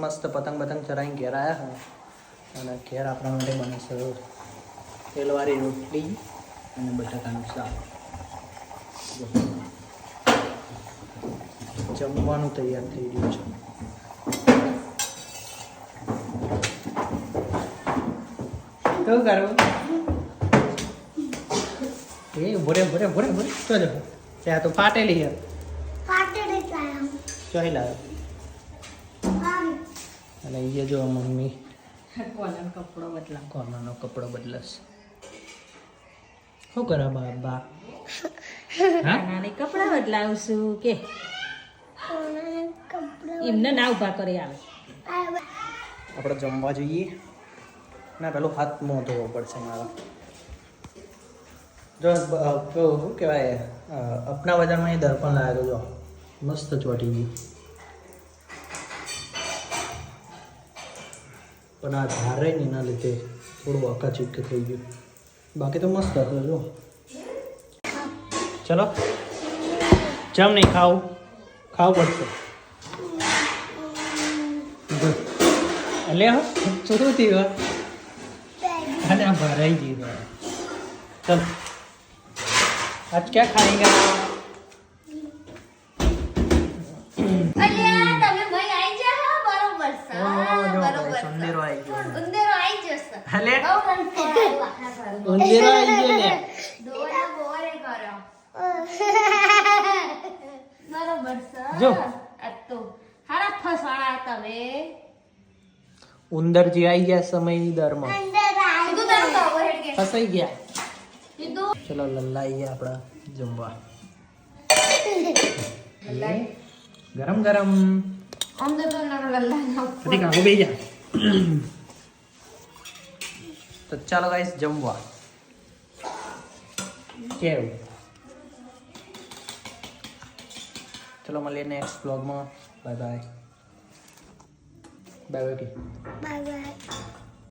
મસ્ત પતંગ ચરાઈને ઘેર આવ્યા છે અને ઘેર આપણા માટે બને છે તેલવાળી રોટલી અને બટાકાનું શાક. જમવાનું તૈયાર થઈ રહ્યું છે. કેવું કરવું એ ભરે તો જો ત્યાં તો ફાટેલી છે. ચોહી લાવ્યો અને એ જો મમ્મી કોનાનો કપડો બદલાશ. શું કરે બાબા? નાની કપડા બદલાવશું કે એમને ના ઉભા કરી આવે. આપણે જમવા જઈએ ના પેલો હાથ મોં ધોવો પડશે મારા. જો શું કહેવાય અપના બજારમાં એ દર્પણ લાવ્યો જો મસ્ત ચોટી ગયું પણ આ ધારે ને એના લીધે થોડું અકાચીક થઈ ગયું. બાકી તો મસ્ત હતો જો. ચલો જમ નહીં ખાવું પડશે. એટલે શું થયું અને આ ભરાઈ ગયું. चल आज क्या खाएंगे? ઉંદેરો આવી ગયો. જો ઉંદરજી આવી ગયા સમય દરમાં ફસાઈ ગયા. ચલો લલ્લાઈએ આપણા જમવા. ગરમ ગરમ બે જા. તો ચાલો ગાઈસ જમવા. કેવું? ચલો મળીએ નેક્સ્ટ બ્લોગમાં. Bye bye. Bye bye.